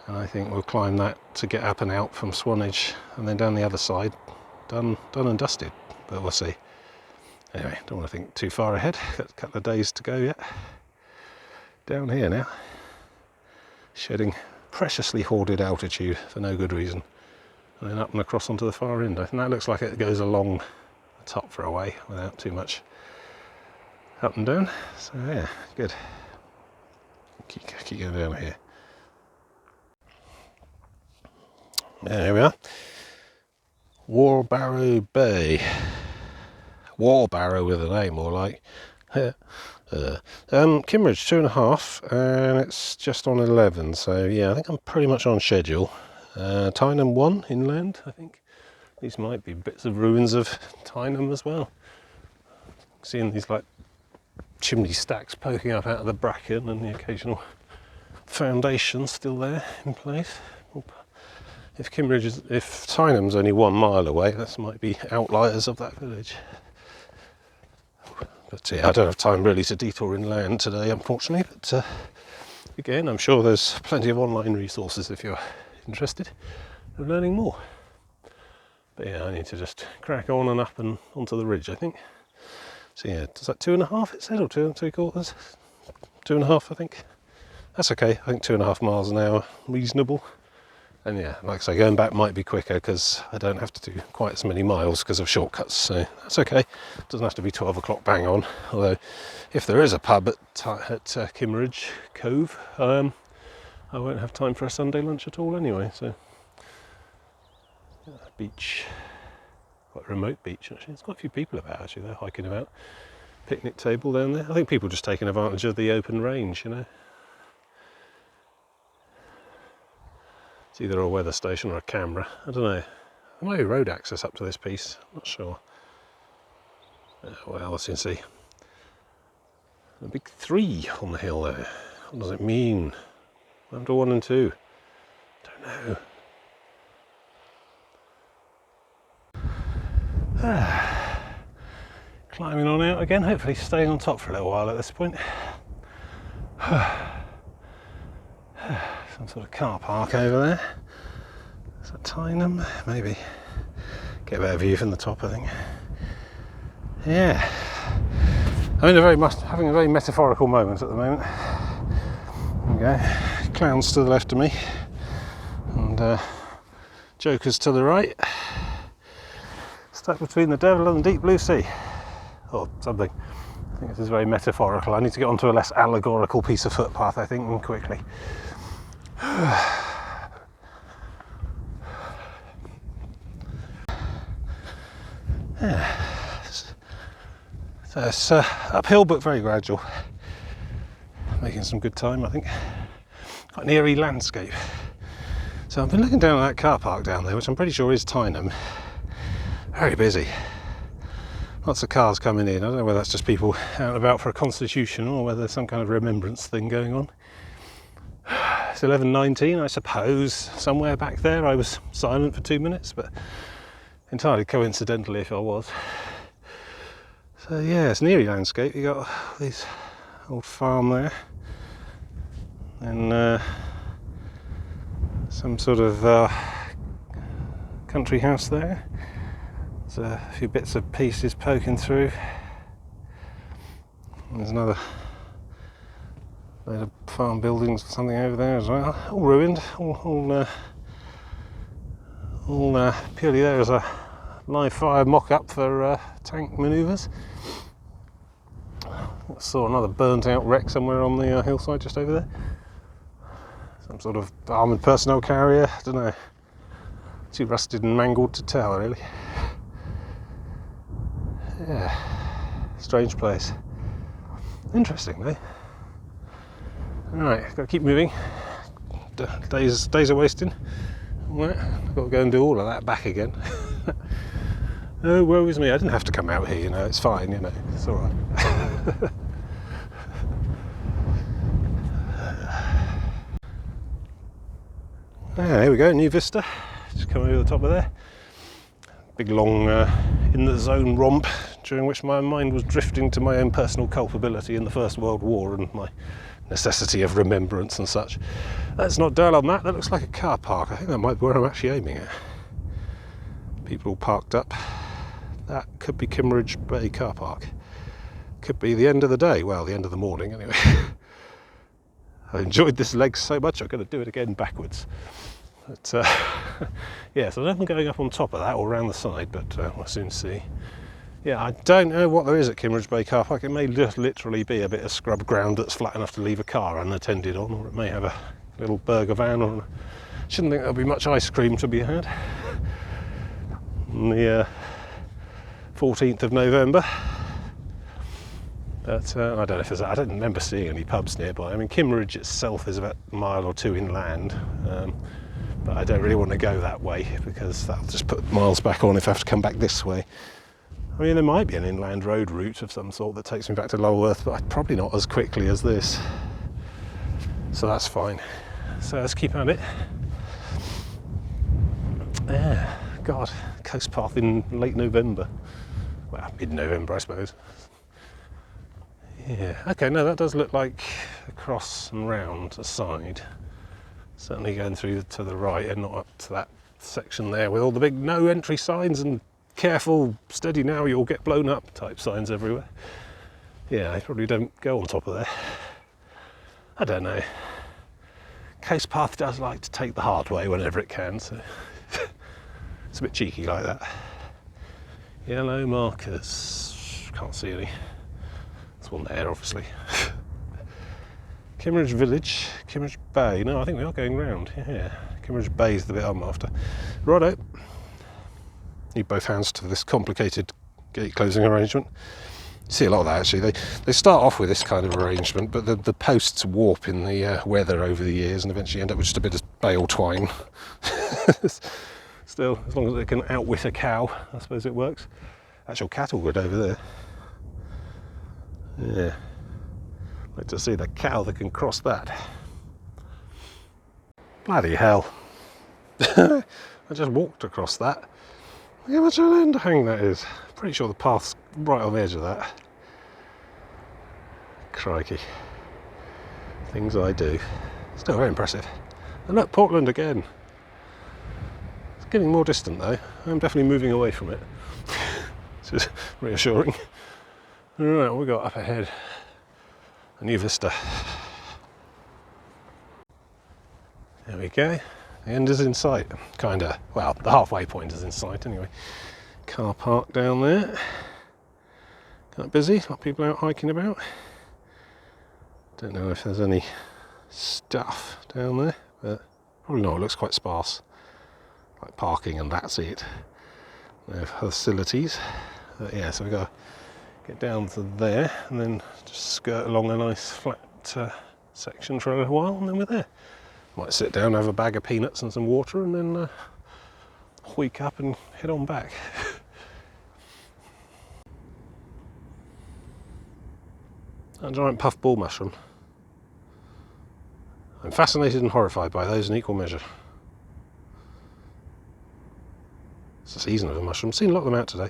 And I think we'll climb that to get up and out from Swanage, and then down the other side, done and dusted. But we'll see. Anyway, don't want to think too far ahead. Got a couple of days to go yet. Down here now, shedding preciously hoarded altitude for no good reason, and then up and across onto the far end. I think that looks like it goes along the top for a way without too much up and down. So yeah, good. Keep going down here. There we are. Barrow Bay. Barrow with an A, more like. Kimmeridge 2.5, and it's just on 11, so yeah, I think I'm pretty much on schedule. Tyneham 1 inland, I think. These might be bits of ruins of Tyneham as well. Seeing these like chimney stacks poking up out of the bracken and the occasional foundation still there in place. If Tyneham's only 1 mile away, this might be outliers of that village. But yeah, I don't have time really to detour inland today, unfortunately. But again, I'm sure there's plenty of online resources if you're interested in learning more. But yeah, I need to just crack on and up and onto the ridge, I think. So yeah, is that 2.5 it said, or 2 3/4? 2.5, I think. That's okay. I think 2.5 miles an hour, reasonable. And yeah, like I say, going back might be quicker because I don't have to do quite as many miles because of shortcuts, so that's okay. It doesn't have to be 12 o'clock bang on, although if there is a pub at Kimmeridge Cove, I won't have time for a Sunday lunch at all anyway, so. Yeah, beach, quite a remote beach actually. There's quite a few people about actually, they're hiking about. Picnic table down there. I think people just taking advantage of the open range, you know. It's either a weather station or a camera. I don't know. There might be road access up to this piece. I'm not sure. Well, as you can see, a big 3 on the hill there. What does it mean? Under 1 and 2. Don't know. Climbing on out again. Hopefully staying on top for a little while at this point. Some sort of car park over there. Is that Tyneham? Maybe. Get a better view from the top, I think. Yeah. I'm having a very metaphorical moment at the moment. There we go. Clowns to the left of me, and jokers to the right. Stuck between the devil and the deep blue sea, or something. I think this is very metaphorical. I need to get onto a less allegorical piece of footpath, I think, and quickly. Yeah. So it's uphill but very gradual. Making some good time, I think. Quite an eerie landscape. So I've been looking down at that car park down there, which I'm pretty sure is Tyneham. Very busy. Lots of cars coming in. I don't know whether that's just people out and about for a constitution or whether there's some kind of remembrance thing going on. It's 11:19, I suppose. Somewhere back there I was silent for 2 minutes, but entirely coincidentally if I was. So yeah, it's an eerie landscape. You got this old farm there, and some sort of country house there. There's a few bits of pieces poking through. And there's another load of farm buildings or something over there as well. All ruined. All purely there as a live fire mock-up for tank manoeuvres. I saw another burnt out wreck somewhere on the hillside just over there. Some sort of armoured personnel carrier, I don't know. Too rusted and mangled to tell, really. Yeah, strange place. Interesting though. Alright, got to keep moving. Days are wasting. Right, I've got to go and do all of that back again. Oh, woe is me, I didn't have to come out here, you know, it's fine, you know, it's alright. There we go, new vista. Just come over the top of there. Big long in the zone romp during which my mind was drifting to my own personal culpability in the First World War and my necessity of remembrance and such. Let's not dwell on that. That looks like a car park. I think that might be where I'm actually aiming at. People all parked up. That could be Kimmeridge Bay car park. Could be the end of the day. Well, the end of the morning anyway. I enjoyed this leg so much I'm going to do it again backwards. But yeah, so there's nothing going up on top of that or around the side, but we'll soon see. Yeah, I don't know what there is at Kimmeridge Bay car park. It may just literally be a bit of scrub ground that's flat enough to leave a car unattended on, or it may have a little burger van, or shouldn't think there'll be much ice cream to be had on the 14th of November. But I don't know if there's, I don't remember seeing any pubs nearby. I mean, Kimmeridge itself is about a mile or two inland, but I don't really want to go that way because that'll just put miles back on if I have to come back this way. I mean, there might be an inland road route of some sort that takes me back to Lulworth, but probably not as quickly as this. So that's fine. So let's keep at it. Yeah, God, coast path in late November. Well, mid-November, I suppose. Yeah, okay, no, that does look like across and round the side. Certainly going through to the right and not up to that section there with all the big no entry signs and careful, steady now, you'll get blown up type signs everywhere. Yeah, I probably don't go on top of there. I don't know. Coast path does like to take the hard way whenever it can, so it's a bit cheeky like that. Yellow markers, can't see any. There's one there, obviously. Kimmeridge Village, Kimmeridge Bay. No, I think we are going round. Yeah, Kimmeridge Bay is the bit I'm after. Righto. Need both hands to this complicated gate closing arrangement. You see a lot of that actually. They start off with this kind of arrangement, but the posts warp in the weather over the years and eventually end up with just a bit of bale twine. Still, as long as it can outwit a cow, I suppose it works. Actual cattle grid over there. Yeah, I'd like to see the cow that can cross that. Bloody hell. I just walked across that. Look how much of an underhang that is. Pretty sure the path's right on the edge of that. Crikey. Things I do. Still very impressive. And look, Portland again. It's getting more distant though. I'm definitely moving away from it. Which is reassuring. Right, what we got up ahead? A new vista. There we go. The end is in sight, kinda. Well, the halfway point is in sight anyway. Car park down there. Quite busy, a lot of people out hiking about. Don't know if there's any stuff down there, but probably not. It looks quite sparse. Like parking and that's it. No facilities. But yeah, so we've got to get down to there and then just skirt along a nice flat section for a little while and then we're there. Might sit down, have a bag of peanuts and some water and then wake up and head on back. A giant puff ball mushroom. I'm fascinated and horrified by those in equal measure. It's the season of the mushrooms. Seen a lot of them out today.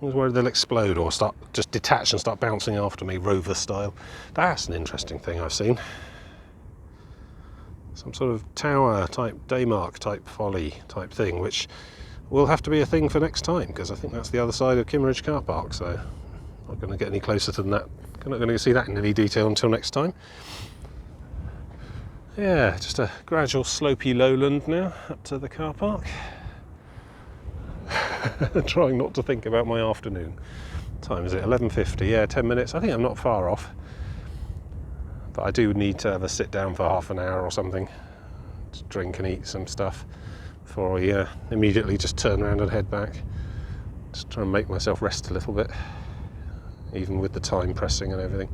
I was worried they'll explode or start just detach and start bouncing after me, rover style. That's an interesting thing I've seen. Some sort of tower type, Daymark type folly type thing, which will have to be a thing for next time because I think that's the other side of Kimmeridge car park. So I'm not going to get any closer than that. I'm not going to see that in any detail until next time. Yeah, just a gradual slopey lowland now up to the car park. Trying not to think about my afternoon. What time is it? 11:50. Yeah, 10 minutes. I think I'm not far off. But I do need to have a sit down for half an hour or something to drink and eat some stuff before I immediately just turn around and head back. Just try and make myself rest a little bit, even with the time pressing and everything.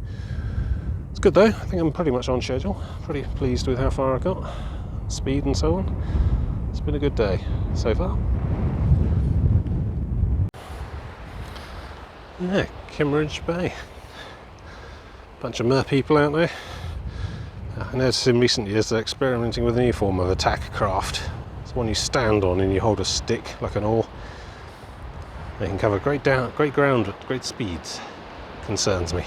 It's good though. I think I'm pretty much on schedule. Pretty pleased with how far I got, speed and so on. It's been a good day so far. Yeah, Kimmeridge Bay. Bunch of mer people out there. I noticed in recent years they're experimenting with a new form of attack craft. It's one you stand on and you hold a stick like an oar. They can cover great ground at great speeds. Concerns me.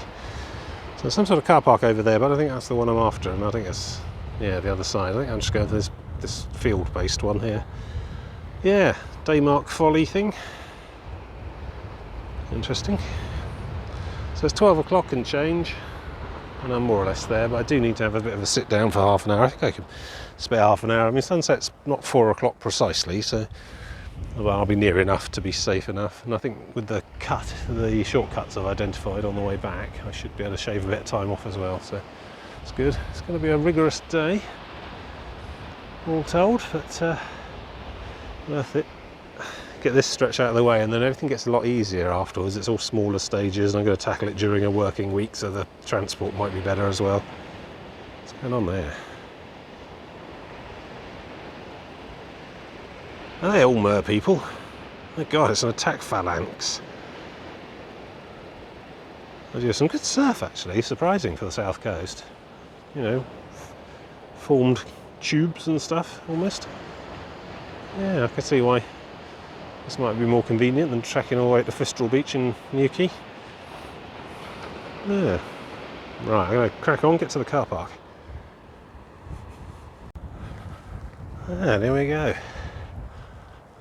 So there's some sort of car park over there, but I don't think that's the one I'm after, and I think it's the other side. I think I'm just going for this field-based one here. Yeah, Daymark folly thing. Interesting. So it's 12 o'clock and change, and I'm more or less there, but I do need to have a bit of a sit down for half an hour. I think I can spare half an hour. I mean, sunset's not 4 o'clock precisely, so I'll be near enough to be safe enough. And I think with the shortcuts I've identified on the way back, I should be able to shave a bit of time off as well, so it's good. It's going to be a rigorous day, all told, but worth it. Get this stretch out of the way and then everything gets a lot easier afterwards. It's all smaller stages and I'm going to tackle it during a working week so the transport might be better as well. What's going on there? Are they all mer people? My god, it's an attack phalanx. They do some good surf actually, surprising for the south coast. You know, formed tubes and stuff almost. Yeah, I can see why this might be more convenient than trekking all the way to Fistral Beach in Newquay. Yeah. Right, I'm going to crack on, get to the car park. Ah, there we go.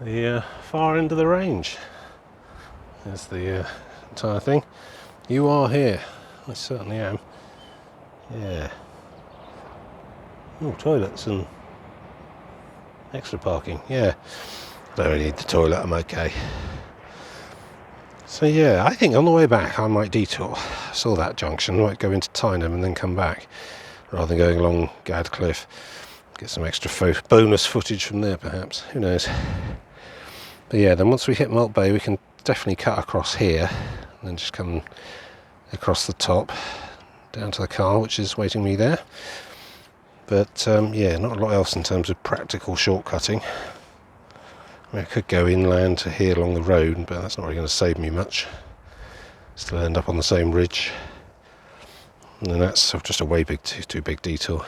The far end of the range. There's the entire thing. You are here. I certainly am. Yeah. Oh, toilets and extra parking. Yeah. Don't really need the toilet, I'm okay. So yeah, I think on the way back I might detour. I saw that junction, might go into Tyneham and then come back, rather than going along Gad Cliff. Get some extra bonus footage from there perhaps, who knows. But yeah, then once we hit Malt Bay we can definitely cut across here, and then just come across the top, down to the car which is waiting me there. But yeah, not a lot else in terms of practical shortcutting. I mean, I could go inland to here along the road, but that's not really going to save me much. Still end up on the same ridge. And then that's just a way too big detour.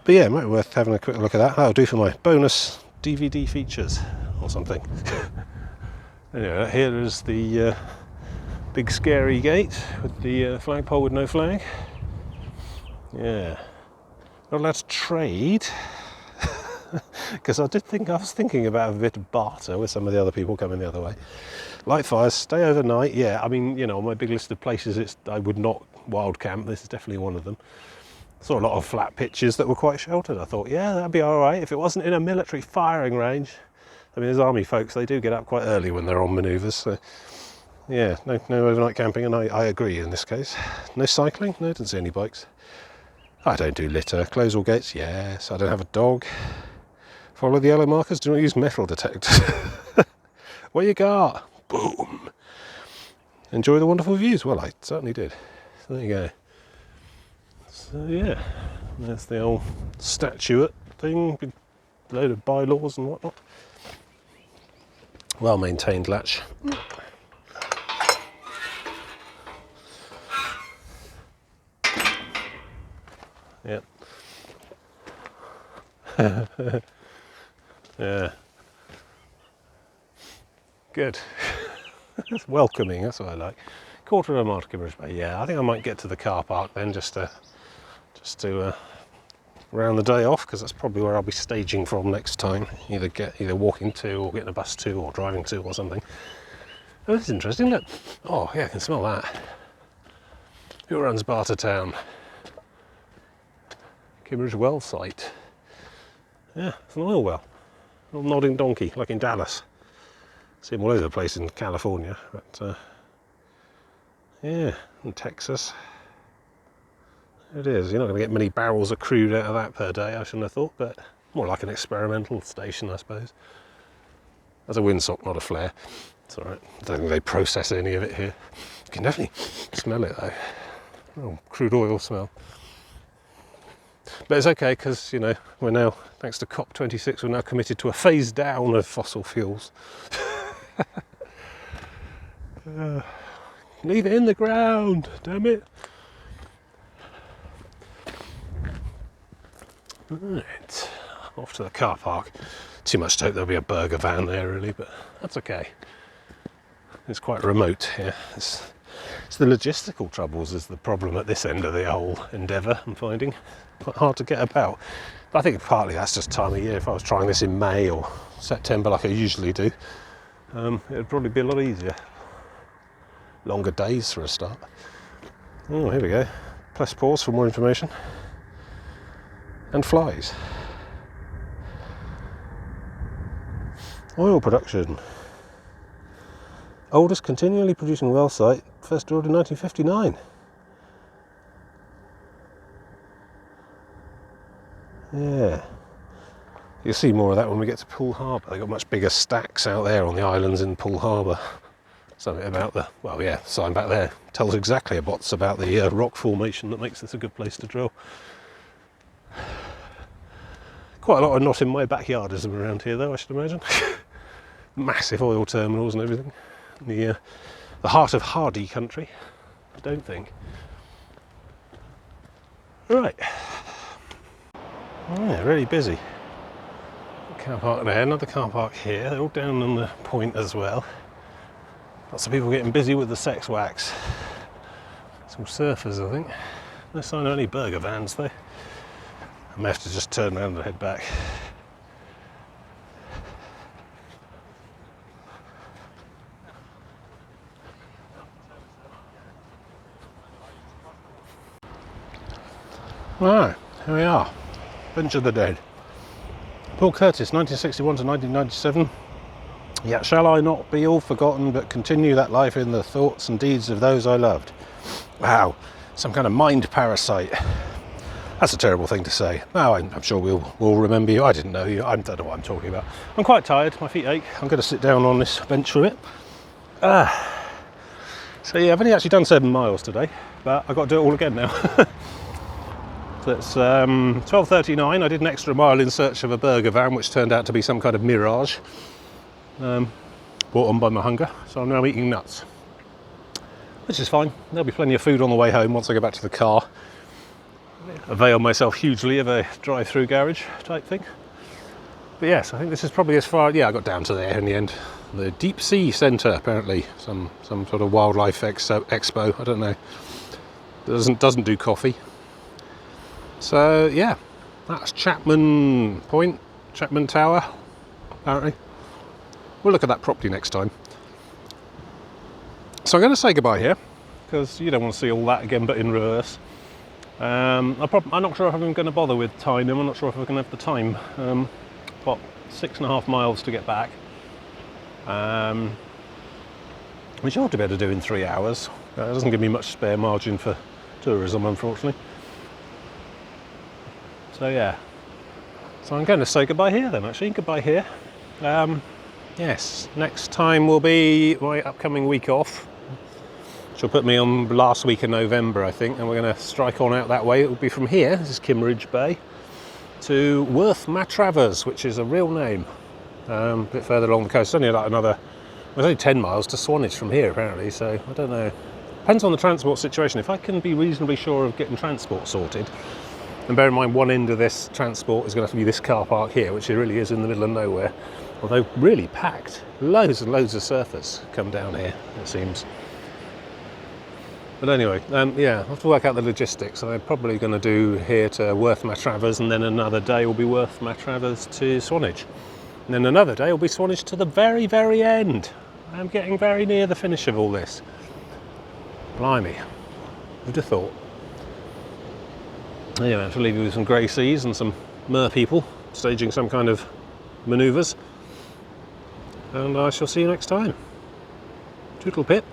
But yeah, it might be worth having a quick look at that. That'll do for my bonus DVD features or something. Anyway, here is the big scary gate with the flagpole with no flag. Yeah. Not allowed to trade. Because I was thinking about a bit of barter with some of the other people coming the other way. Light fires, stay overnight. Yeah, I mean, you know, on my big list of places I would not wild camp. This is definitely one of them. Saw a lot of flat pitches that were quite sheltered. I thought, yeah, that'd be all right if it wasn't in a military firing range. I mean, as army folks, they do get up quite early when they're on manoeuvres. So, yeah, no overnight camping, and I agree in this case. No cycling? No, I didn't see any bikes. I don't do litter. Close all gates? Yes. I don't have a dog. Follow the yellow markers. Do not use metal detectors. What you got? Boom. Enjoy the wonderful views. Well, I certainly did. So there you go. So yeah, there's the old statuette thing, big load of bylaws and whatnot. Well maintained latch. Yeah. Yeah. Good. It's welcoming, that's what I like. Quarter of a mile to Kimmeridge Bay. Yeah, I think I might get to the car park then just to round the day off, because that's probably where I'll be staging from next time. Either walking to, or getting a bus to, or driving to, or something. Oh, this is interesting, look. Oh yeah, I can smell that. Who runs Barter Town? Kimmeridge Well site. Yeah, it's an oil well. A little nodding donkey, like in Dallas. See them all over the place in California, but yeah, in Texas. It is. You're not going to get many barrels of crude out of that per day, I shouldn't have thought, but more like an experimental station, I suppose. That's a windsock, not a flare. It's all right. I don't think they process any of it here. You can definitely smell it though. Oh, crude oil smell. But it's okay, because, you know, we're now, thanks to COP26, we're now committed to a phase down of fossil fuels. Leave it in the ground, damn it. Right, off to the car park. Too much to hope there'll be a burger van there really, but that's okay. It's quite remote here. It's the logistical troubles is the problem at this end of the whole endeavour, I'm finding. Quite hard to get about. But I think partly that's just time of year. If I was trying this in May or September like I usually do, it would probably be a lot easier. Longer days for a start. Oh, here we go. Press pause for more information. And flies. Oil production. Oldest continually producing well site, first drilled in 1959. Yeah. You'll see more of that when we get to Poole Harbour. They've got much bigger stacks out there on the islands in Poole Harbour. Something about the, well yeah, sign back there tells exactly about the rock formation that makes this a good place to drill. Quite a lot of not in my backyardism around here though, I should imagine. Massive oil terminals and everything. The heart of Hardy country, I don't think. Right. Yeah, really busy. Car park there, another car park here. They're all down on the point as well. Lots of people getting busy with the sex wax. Some surfers, I think. No sign of any burger vans though. I may have to just turn around and head back. Right, here we are. Bench of the Dead. Paul Curtis, 1961 to 1997. Yet shall I not be all forgotten, but continue that life in the thoughts and deeds of those I loved. Wow, some kind of mind parasite. That's a terrible thing to say. No, I'm sure we'll remember you. I didn't know you. I don't know what I'm talking about. I'm quite tired. My feet ache. I'm going to sit down on this bench for a bit. So yeah, I've only actually done 7 miles today, but I've got to do it all again now. So it's 12:39. I did an extra mile in search of a burger van, which turned out to be some kind of mirage. Brought on by my hunger. So I'm now eating nuts, which is fine. There'll be plenty of food on the way home once I go back to the car. Avail myself hugely of a drive-through garage type thing. But yes, I think this is probably as far. Yeah, I got down to there in the end. The Deep Sea Centre, apparently, some sort of wildlife expo. I don't know. Doesn't do coffee. So yeah, that's Chapman Point, Chapman Tower. Apparently, we'll look at that properly next time. So I'm going to say goodbye here, because you don't want to see all that again, but in reverse. I'm not sure if I'm going to bother with timing. I'm not sure if I'm going to have the time. What, 6.5 miles to get back, which I ought to be able to do in 3 hours. It doesn't give me much spare margin for tourism, unfortunately. So yeah, so I'm going to say goodbye here then, actually. Goodbye here. Yes, next time will be my upcoming week off, which will put me on last week in November, I think, and we're going to strike on out that way. It will be from here, this is Kimmeridge Bay, to Worth Matravers, which is a real name. A bit further along the coast. It's only like another, well, it's only 10 miles to Swanage from here, apparently, so I don't know. Depends on the transport situation. If I can be reasonably sure of getting transport sorted, and bear in mind one end of this transport is going to have to be this car park here, which it really is in the middle of nowhere, although really packed. Loads and loads of surfers come down here, it seems. But anyway, yeah, I'll have to work out the logistics. I'm probably going to do here to Worth Matravers, and then another day will be Worth Matravers to Swanage. And then another day will be Swanage to the very, very end. I'm getting very near the finish of all this. Blimey, who'd have thought? Anyway, I have to leave you with some grey seas and some mer people staging some kind of manoeuvres. And I shall see you next time. Toodle pip.